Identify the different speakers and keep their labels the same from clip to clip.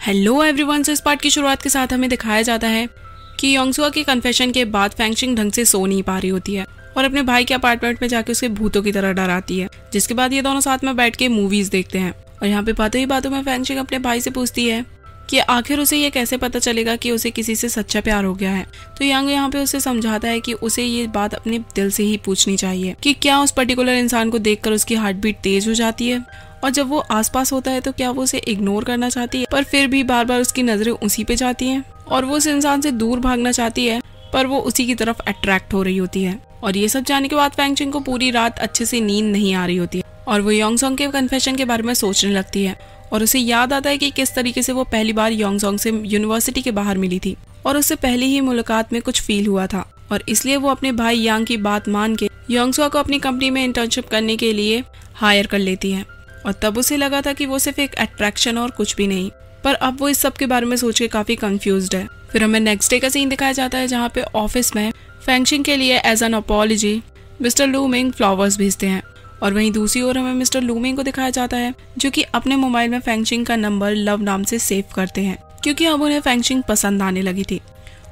Speaker 1: Hello everyone. इस part की शुरुआत के साथ हमें दिखाया जाता है कि योंगसुआ के कन्फेशन के बाद फैंगशिंग ढंग से सो नहीं पा रही होती है और अपने भाई के अपार्टमेंट में जाके उसे भूतों की तरह डराती है, जिसके बाद ये दोनों साथ में बैठ के मूवीज देखते हैं। और यहाँ पे बातों ही बातों में फैंगशिंग अपने भाई से पूछती है कि आखिर उसे ये कैसे पता चलेगा कि उसे किसी से सच्चा प्यार हो गया है। तो यांग यहाँ पे उसे समझाता है कि उसे ये बात अपने दिल से ही पूछनी चाहिए कि क्या उस पर्टिकुलर इंसान को देखकर उसकी हार्ट बीट तेज हो जाती है, और जब वो आसपास होता है तो क्या वो उसे इग्नोर करना चाहती है पर फिर भी बार बार उसकी नजरें उसी पे जाती हैं, और वो उस इंसान से दूर भागना चाहती है पर वो उसी की तरफ अट्रैक्ट हो रही होती है। और ये सब जानने के बाद फैंगशिंग को पूरी रात अच्छे से नींद नहीं आ रही होती है और वो योंगसोंग के कन्फेशन के बारे में सोचने लगती है और उसे याद आता है कि किस तरीके से वो पहली बार योंगसोंग से यूनिवर्सिटी के बाहर मिली थी और उससे पहले ही मुलाकात में कुछ फील हुआ था, और इसलिए वो अपने भाई यांग की बात मान के योंगसुआ को अपनी कंपनी में इंटर्नशिप करने के लिए हायर कर लेती है। और तब उसे लगा था कि वो सिर्फ एक अट्रैक्शन और कुछ भी नहीं, पर अब वो इस सब के बारे में सोच के काफी कंफ्यूज्ड है। फिर हमें नेक्स्ट डे का सीन दिखाया जाता है जहाँ पे ऑफिस में फैंगशिंग के लिए एज एन अपॉलॉजी मिस्टर लू मिंग फ्लावर्स भेजते हैं, और वहीं दूसरी ओर हमें मिस्टर लू मिंग को दिखाया जाता है जो कि अपने मोबाइल में फैंगशिंग का नंबर लव नाम से सेव करते हैं, क्योंकि अब उन्हें फैंगशिंग पसंद आने लगी थी।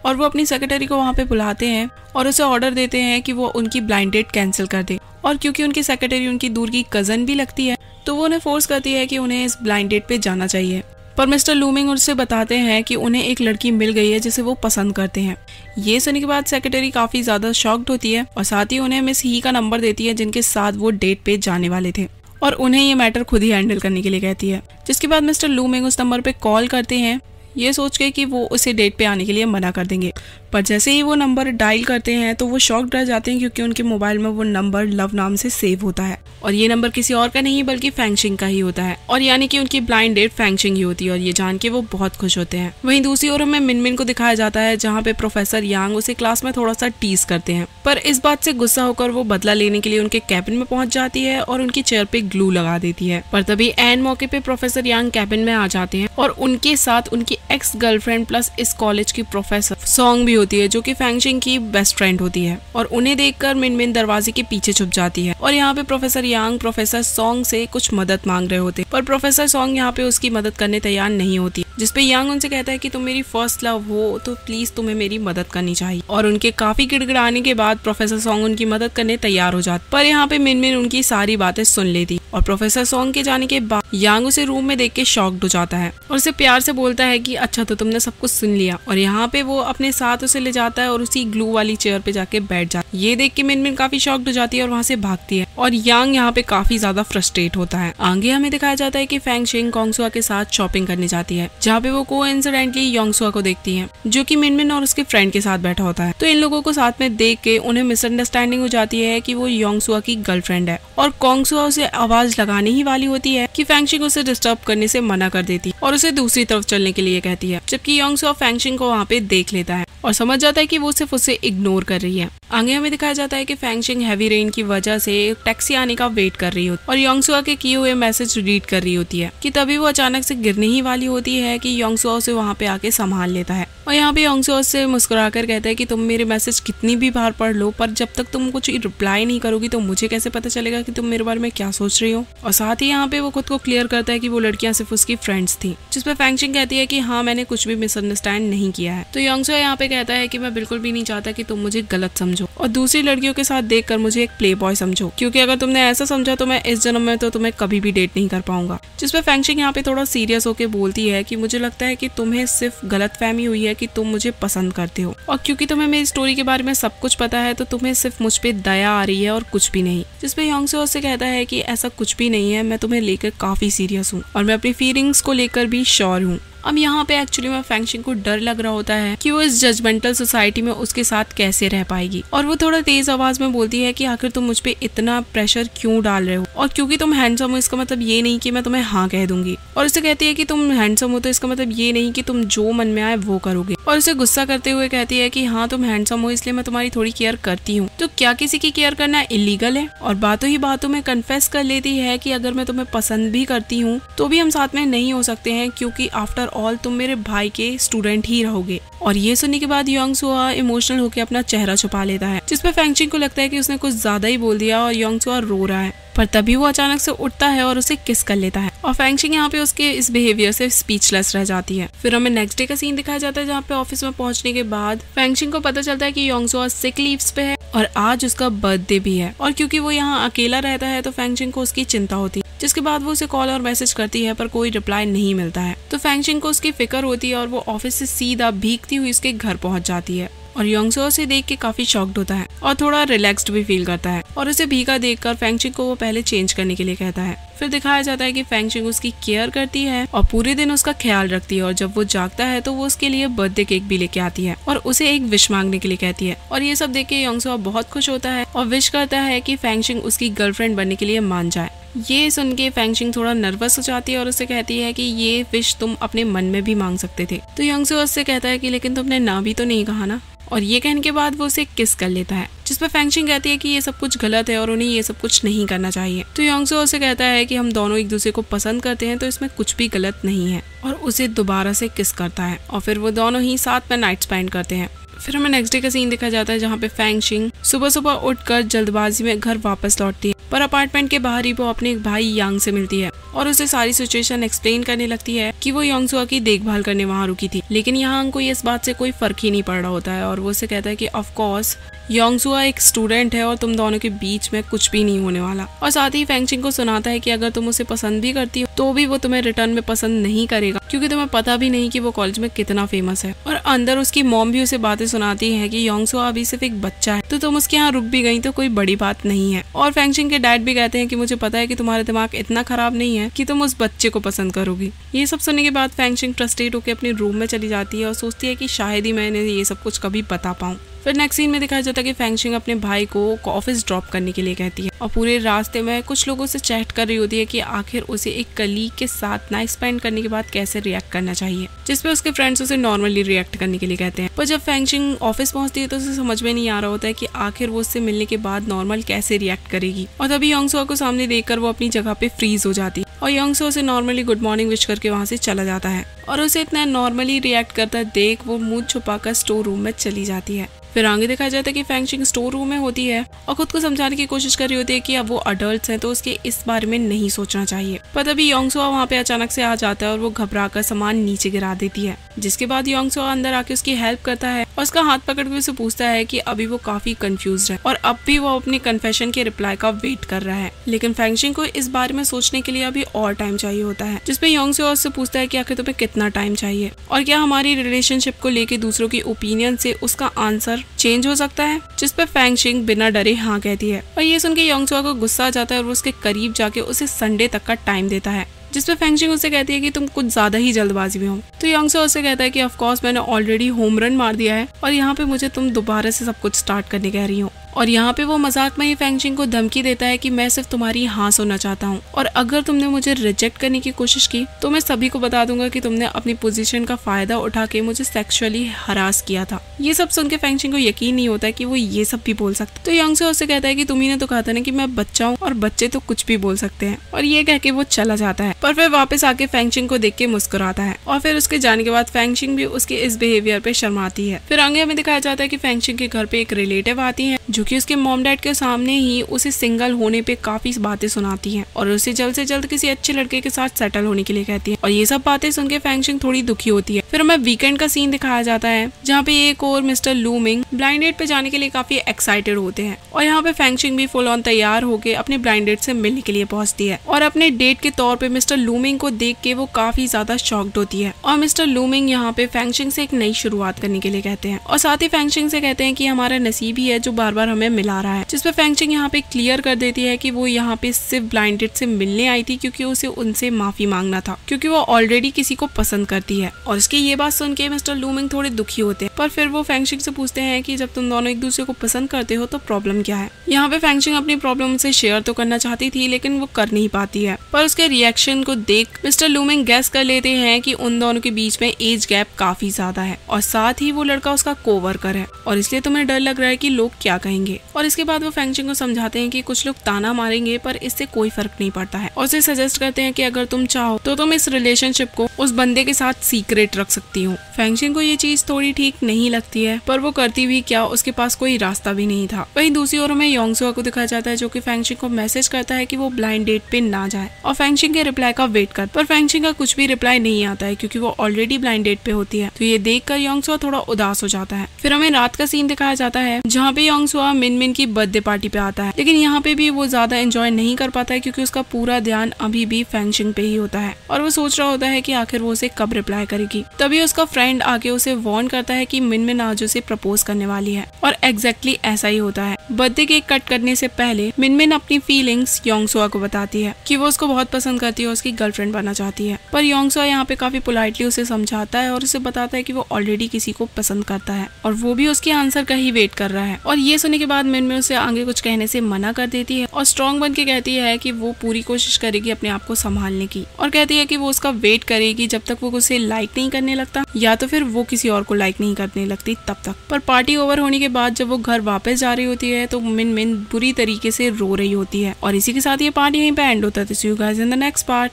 Speaker 1: और वो अपनी सेक्रेटरी को वहाँ पे बुलाते हैं और उसे ऑर्डर देते हैं कि वो उनकी ब्लाइंड डेट कैंसिल कर दे, और क्योंकि उनकी सेक्रेटरी उनकी दूर की कजन भी लगती है तो वो उन्हें फोर्स करती है कि उन्हें इस ब्लाइंड डेट पे जाना चाहिए। पर मिस्टर लू मिंग उससे बताते हैं कि उन्हें एक लड़की मिल गई है जिसे वो पसंद करते हैं। ये सुनने के बाद सेक्रेटरी काफी ज्यादा शॉक्ड होती है और साथ ही उन्हें मिस ही का नंबर देती है जिनके साथ वो डेट पे जाने वाले थे, और उन्हें ये मैटर खुद ही हैंडल करने के लिए कहती है। जिसके बाद मिस्टर लू मिंग उस नंबर पे कॉल करते हैं ये सोच के कि वो उसे डेट पे आने के लिए मना कर देंगे, पर जैसे ही वो नंबर डायल करते हैं तो वो शॉक्ड रह जाते हैं क्योंकि उनके मोबाइल में वो नंबर लव नाम से सेव होता है, और ये नंबर किसी और का नहीं बल्कि फैंगशिंग का ही होता है, और यानी कि उनकी ब्लाइंड डेट फैंगशिंग ही होती है, और ये जान के वो बहुत खुश होते हैं। वहीं दूसरी ओर हमें मिनमिन को दिखाया जाता है जहाँ पे प्रोफेसर यांग उसे क्लास में थोड़ा सा टीज करते हैं, पर इस बात से गुस्सा होकर वो बदला लेने के लिए उनके कैबिन में पहुंच जाती है और उनकी चेयर पे ग्लू लगा देती है। पर तभी एन मौके पे प्रोफेसर यांग कैबिन में आ जाते हैं और उनके साथ उनकी एक्स गर्लफ्रेंड प्लस इस कॉलेज की प्रोफेसर सॉन्ग भी होती है जो कि फैंगशिंग की बेस्ट फ्रेंड होती है, और उन्हें देखकर मिनमिन दरवाजे के पीछे छुप जाती है। और यहाँ पे प्रोफेसर यांग प्रोफेसर सॉन्ग से कुछ मदद मांग रहे होते, पर प्रोफेसर सॉन्ग यहाँ पे उसकी मदद करने तैयार नहीं होती, जिसपे यांग उनसे कहता है कि तुम मेरी फर्स्ट लव हो तो प्लीज तुम्हें मेरी मदद करनी चाहिए। और उनके काफी गिड़गिड़ाने के बाद प्रोफेसर सॉन्ग उनकी मदद करने तैयार हो जाते, पर यहाँ पे मिनमिन उनकी सारी बातें सुन लेती, और प्रोफेसर सॉन्ग के जाने के बाद यांग उसे रूम में देख के शॉक्ड हो जाता है और उसे प्यार से बोलता है कि अच्छा तो तुमने सब कुछ सुन लिया, और यहाँ पे वो अपने साथ उसे ले जाता है और उसी ग्लू वाली चेयर पे जाके बैठ जाता है। ये देख के मिनमिन काफी शॉक्ड हो जाती है और वहाँ से भागती है, और यांग यहाँ पे काफी ज्यादा फ्रस्ट्रेट होता है। आगे हमें दिखाया जाता है कि फैंगशिंग योंगसुआ के साथ शॉपिंग करने जाती है, जहाँ पे वो कोइंसिडेंटली योंगसुआ को देखती है जो कि मिनमिन और उसके फ्रेंड के साथ बैठा होता है। तो इन लोगों को साथ में देख के उन्हें मिसअंडरस्टैंडिंग हो जाती है कि वो योंगसुआ की गर्लफ्रेंड है, और योंगसुआ उसे आवाज लगाने ही वाली होती है कि फैंगशिंग उसे डिस्टर्ब करने से मना कर देती और उसे दूसरी तरफ चलने के लिए कहती है, जबकि योंगसुआ फैंगशिंग को वहाँ पे देख लेता है और समझ जाता है कि वो सिर्फ उसे इग्नोर कर रही है। आगे हमें दिखाया जाता है कि फैंगशिंग हैवी रेन की वजह से टैक्सी आने का वेट कर रही होती और योंगसुआ के किए हुए मैसेज रीड कर रही होती है कि तभी वो अचानक से गिरने ही वाली होती है कि योंगसुआ उसे वहाँ पे आके संभाल लेता है, और यहाँ पे योंगसुआ उससे मुस्कुराकर कहता है कि तुम मेरे मैसेज कितनी भी बार पढ़ लो पर जब तक तुम कुछ रिप्लाई नहीं करोगी तो मुझे कैसे पता चलेगा कि तुम मेरे बारे में क्या सोच रही हो। और साथ ही यहाँ पे वो खुद को क्लियर करता है कि वो लड़कियां सिर्फ उसकी फ्रेंड्स थी, जिसपे फैंगशिंग कहती है कि हाँ मैंने कुछ भी मिसअंडरस्टैंड नहीं किया है। तो योंगसुआ यहाँ पे कहता है कि मैं बिल्कुल भी नहीं चाहता कि तुम मुझे गलत समझो और दूसरी लड़कियों के साथ देखकर मुझे एक प्ले बॉय समझो, क्योंकि अगर तुमने ऐसा समझा तो मैं इस जन्म में तो तुम्हें कभी भी डेट नहीं कर पाऊंगा। जिसपे फैंगशिंग यहाँ पे थोड़ा सीरियस होकर बोलती है कि मुझे लगता है कि तुम्हें सिर्फ गलतफहमी हुई है कि तुम मुझे पसंद करते हो, और क्योंकि तुम्हें मेरी स्टोरी के बारे में सब कुछ पता है तो तुम्हें सिर्फ मुझ पे दया आ रही है और कुछ भी नहीं। जिसपे योंगसुआ उससे कहता है कि ऐसा कुछ भी नहीं है, मैं तुम्हें लेकर काफी सीरियस हूँ और मैं अपनी फीलिंग्स को लेकर भी श्योर हूँ। अब यहाँ पे एक्चुअली में फैंगशिंग को डर लग रहा होता है कि वो इस जजमेंटल सोसाइटी में उसके साथ कैसे रह पाएगी, और वो थोड़ा तेज आवाज में बोलती है कि आखिर तुम मुझ पे इतना प्रेशर क्यों डाल रहे हो, और क्योंकि तुम हैंडसम हो इसका मतलब ये नहीं कि मैं तुम्हें हाँ कह दूंगी, और उसे कहती है कि तुम हैंडसम हो तो इसका मतलब ये नहीं कि तुम जो मन में आए वो करोगे, और उसे गुस्सा करते हुए कहती है कि हाँ तुम हैंडसम हो इसलिए मैं तुम्हारी थोड़ी केयर करती हूँ, तो क्या किसी की केयर करना इलीगल है। और बातों ही बातों में कन्फेस कर लेती है कि अगर मैं तुम्हें पसंद भी करती हूँ तो भी हम साथ में नहीं हो सकते हैं, क्योंकि आफ्टर ऑल तुम मेरे भाई के स्टूडेंट ही रहोगे। और ये सुनने के बाद योंगसुआ इमोशनल होकर अपना चेहरा छुपा लेता है, जिसपे फैंगशिंग को लगता है कि उसने कुछ ज्यादा ही बोल दिया और योंगसुआ रो रहा है। पर तभी वो अचानक से उठता है और उसे किस कर लेता है और फैंगशिंग यहाँ पे उसके इस बिहेवियर से स्पीचलेस रह जाती है। फिर हमें नेक्स्ट डे का सीन दिखाया जाता है, जहाँ पे ऑफिस में पहुंचने के बाद फैंगशिंग को पता चलता है कि योंगसुआ सिक लीव्स पे है और आज उसका बर्थडे भी है। और क्योंकि वो यहाँ अकेला रहता है तो फैंगशिंग को उसकी चिंता होती है, जिसके बाद वो उसे कॉल और मैसेज करती है पर कोई रिप्लाई नहीं मिलता है। तो फैंगशिंग को उसकी फिक्र होती है और वो ऑफिस से सीधा भीगती हुई उसके घर पहुंच जाती है और योंगसुआ से देख के काफी शॉक्ड होता है और थोड़ा रिलैक्स्ड भी फील करता है और उसे भीगा देखकर फैंगशिंग को वो पहले चेंज करने के लिए कहता है। फिर दिखाया जाता है कि फैंगशिंग उसकी केयर करती है और पूरे दिन उसका ख्याल रखती है और जब वो जागता है तो वो उसके लिए बर्थडे केक भी लेके आती है और उसे एक विश मांगने के लिए कहती है। और ये सब देख के योंगसुआ बहुत खुश होता है और विश करता है कि फैंगशिंग उसकी गर्लफ्रेंड बनने के लिए मान जाए। ये सुन के फैंगशिंग थोड़ा नर्वस हो जाती है और उसे कहती है कि ये विश तुम अपने मन में भी मांग सकते थे। तो योंगसुआ उससे कहता है कि लेकिन तुमने ना भी तो नहीं कहा ना। और ये कहने के बाद वो उसे किस कर लेता है, जिसपे फैंगशिंग कहती है कि ये सब कुछ गलत है और उन्हें ये सब कुछ नहीं करना चाहिए। तो योंगसुआ उसे कहता है कि हम दोनों एक दूसरे को पसंद करते हैं तो इसमें कुछ भी गलत नहीं है और उसे दोबारा से किस करता है और फिर वो दोनों ही साथ में नाइट स्पेंड करते हैं। फिर हमें नेक्स्ट डे का सीन दिखा जाता है, जहाँ पे फैंगशिंग सुबह सुबह उठकर जल्दबाजी में घर वापस लौटती है पर अपार्टमेंट के बाहर ही वो अपने भाई यांग से मिलती है और उसे सारी सिचुएशन एक्सप्लेन करने लगती है कि वो योंगसुआ की देखभाल करने वहाँ रुकी थी। लेकिन यांग को इस बात से कोई फर्क ही नहीं पड़ रहा होता है और वो उसे कहता है कि ऑफ कोर्स योंगसुआ एक स्टूडेंट है और तुम दोनों के बीच में कुछ भी नहीं होने वाला। और साथ ही फैंगशिंग को सुनाता है कि अगर तुम उसे पसंद भी करती हो तो भी वो तुम्हें रिटर्न में पसंद नहीं करेगा, क्योंकि तुम्हें पता भी नहीं कि वो कॉलेज में कितना फेमस है। और अंदर उसकी मॉम भी उसे बातें सुनाती है कि योंगसुआ अभी सिर्फ एक बच्चा है, तो तुम उसके यहाँ रुक भी गई तो कोई बड़ी बात नहीं है। और फैंगशिंग के डैड भी कहते हैं कि मुझे पता है कि तुम्हारा दिमाग इतना खराब नहीं है कि तुम उस बच्चे को पसंद करोगी। ये सब सुनने के बाद फैंगशिंग फ्रस्ट्रेट होकर अपने रूम में चली जाती है और सोचती है कि शायद ही मैंने ये सब कुछ कभी बता पाऊँ। फिर नेक्स्ट सीन में दिखाया जाता है कि फैंगशिंग अपने भाई को ऑफिस ड्रॉप करने के लिए कहती है और पूरे रास्ते में कुछ लोगों से चैट कर रही होती है कि आखिर उसे एक कलीग के साथ नाइट स्पेंड करने के बाद कैसे रिएक्ट करना चाहिए, जिसपे उसके फ्रेंड्स उसे नॉर्मली रिएक्ट करने के लिए कहते हैं। पर जब फैंगशिंग ऑफिस पहुंचती है तो उसे समझ में नहीं आ रहा होता है कि आखिर वो उससे मिलने के बाद नॉर्मल कैसे रिएक्ट करेगी। और तभी योंगसुआ को सामने देखकर वो अपनी जगह पे फ्रीज हो जाती है और योंगसुआ उसे नॉर्मली गुड मॉर्निंग विश करके वहाँ से चला जाता है और उसे इतना नॉर्मली रिएक्ट करता देख वो मुंह छुपाकर स्टोर रूम में चली जाती है। फिर आगे दिखाया जाता है कि फैंगशिंग स्टोर रूम में होती है और खुद को समझाने की कोशिश कर रही होती है कि अब वो अडल्ट्स हैं तो उसके इस बारे में नहीं सोचना चाहिए। पर तभी योंगसुआ वहाँ पे अचानक से आ जाता है और वो घबराकर सामान नीचे गिरा देती है, जिसके बाद योंगसुआ अंदर आके उसकी हेल्प करता है और उसका हाथ पकड़ के उसे पूछता है कि अभी वो काफी कंफ्यूज्ड है और अब भी वो अपनी कन्फेशन के रिप्लाई का वेट कर रहा है। लेकिन फैंगशिंग को इस बारे में सोचने के लिए अभी और टाइम चाहिए होता है, जिसपे योंगसुआ उससे पूछता है कि आखिर तुम्हें कितना टाइम चाहिए और क्या हमारी रिलेशनशिप को लेके दूसरों की ओपिनियन से उसका आंसर चेंज हो सकता है, जिसपे फैंगशिंग बिना डरे हाँ कहती है। और ये सुन के योंगसुआ को गुस्सा आ जाता है और वो उसके करीब जाके उसे संडे तक का टाइम देता है, जिसपे फैंगशिंग उसे कहती है कि तुम कुछ ज्यादा ही जल्दबाजी में हो। तो योंगसुआ उसे कहता है कि ऑफ कोर्स मैंने ऑलरेडी होम रन मार दिया है और यहाँ पे मुझे तुम दोबारा से सब कुछ स्टार्ट करने कह रही हो। और यहाँ पे वो मजाक में ही फैंगशिंग को धमकी देता है कि मैं सिर्फ तुम्हारी हाँ सुनना चाहता हूँ और अगर तुमने मुझे रिजेक्ट करने की कोशिश की तो मैं सभी को बता दूंगा कि तुमने अपनी पोजीशन का फायदा उठा के मुझे सेक्सुअली हरास किया था। ये सब सुन के फैंगशिंग को यकीन नहीं होता है कि वो ये सब भी बोल सकता। तो योंगसुआ उससे कहता है कि तुम्ही ने तो कहा था ना कि मैं बच्चा हूँ और बच्चे तो कुछ भी बोल सकते हैं, और ये कह के वो चला जाता है। पर फिर वापस आके फैंगशिंग को देख के मुस्कुराता है और फिर उसके जाने के बाद फैंगशिंग भी उसके इस बिहेवियर पे शर्माती है। फिर आगे हमें दिखाया जाता है कि फैंगशिंग के घर पे एक रिलेटिव आती है जो कि उसके मॉम डैड के सामने ही उसे सिंगल होने पे काफी बातें सुनाती हैं और उसे जल्द से जल्द किसी अच्छे लड़के के साथ सेटल होने के लिए कहती है। और ये सब बातें सुन के फैंगशिंग थोड़ी दुखी होती है। फिर हमें वीकेंड का सीन दिखाया जाता है जहाँ पे एक और मिस्टर लू मिंग ब्लाइंड डेट पे जाने के लिए काफी एक्साइटेड होते हैं और यहाँ पे फैंगशिंग भी फुल ऑन तैयार होके अपने ब्लाइंड डेट से मिलने के लिए पहुंचती है और अपने डेट के तौर पे मिस्टर लू मिंग को देख के वो काफी ज्यादा शॉक्ड होती है। और मिस्टर लू मिंग यहाँ पे फैंगशिंग से एक नई शुरुआत करने के लिए कहते हैं और साथ ही फैंगशिंग से कहते हैं कि हमारा नसीब ही है जो बार बार हमें मिला रहा है, जिसपे फैंगशिंग यहाँ पे क्लियर कर देती है कि वो यहाँ पे सिर्फ ब्लाइंड डेट से मिलने आई थी क्योंकि उसे उनसे माफी मांगना था, क्योंकि वो ऑलरेडी किसी को पसंद करती है। और इसके ये बात सुन के मिस्टर लूमिंग थोड़े दुखी होते हैं, पर फिर वो फैंगशिंग से पूछते हैं कि जब तुम दोनों एक दूसरे को पसंद करते हो तो प्रॉब्लम क्या है। यहाँ पे फैंगशिंग अपनी प्रॉब्लम से शेयर तो करना चाहती थी लेकिन वो कर नहीं पाती है, पर उसके रिएक्शन को देख मिस्टर लूमिंग गैस कर लेते हैं कि उन दोनों के बीच में एज गैप काफी ज्यादा है और साथ ही वो लड़का उसका कोवर्कर है और इसलिए तुम्हें डर लग रहा है कि लोग क्या कहेंगे। और इसके बाद वो फैंगशिंग को समझाते हैं कि कुछ लोग ताना मारेंगे पर इससे कोई फर्क नहीं पड़ता है और उसे सजेस्ट करते हैं कि अगर तुम चाहो तो तुम इस रिलेशनशिप को उस बंदे के साथ सीक्रेट रख सकती हो। फैंगशिंग को ये चीज थोड़ी ठीक नहीं लगती है, पर वो करती भी क्या, उसके पास कोई रास्ता भी नहीं था। वहीं दूसरी ओर हमें योंगसुआ को दिखाया जाता है जो कि फैंगशिंग को मैसेज करता है कि वो ब्लाइंड डेट पे ना जाए और फैंगशिंग के रिप्लाई का वेट कर, पर फैंगशिंग का कुछ भी रिप्लाई नहीं आता है क्योंकि वो ऑलरेडी ब्लाइंड डेट पे होती है। तो ये देखकर योंगसुआ थोड़ा उदास हो जाता है। फिर हमें रात का सीन दिखाया जाता है जहाँ पे योंगसुआ मिनमिन की बर्थडे पार्टी पे आता है, लेकिन यहाँ पे भी वो ज्यादा एंजॉय नहीं कर पाता है क्योंकि उसका पूरा ध्यान अभी भी फैंगशिंग पे ही होता है और वो सोच रहा होता है कि आखिर वो उसे कब रिप्लाई करेगी। तभी उसका फ्रेंड आके उसे वार्न करता है कि मिनमिन आज उसे प्रपोज करने वाली है और एग्जैक्टली ऐसा ही होता है। बर्थडे केक कट करने से पहले मिनमिन अपनी फीलिंग्स योंगसुआ को बताती है कि वो उसको बहुत पसंद करती है और उसकी गर्लफ्रेंड बनना चाहती है, पर योंगसुआ यहाँ पे काफी पोलाइटली उसे समझाता है और उसे बताता है कि वो ऑलरेडी किसी को पसंद करता है और वो भी उसके आंसर का ही वेट कर रहा है। और ये सुनने के बाद मिनमिन उसे आगे कुछ कहने से मना कर देती है और स्ट्रॉन्ग बन के कहती है कि वो पूरी कोशिश करेगी अपने आप को संभालने की और कहती है कि वो उसका वेट करेगी जब तक वो उसे लाइक नहीं करने लगता या तो फिर वो किसी और को लाइक नहीं करने लगती तब तक। पर पार्टी ओवर होने के बाद जब वो घर वापस जा रही होती है तो मिनमिन बुरी तरीके से रो रही होती है और इसी के साथ ये पार्ट यहीं पे एंड होता है। See you guys in the next part.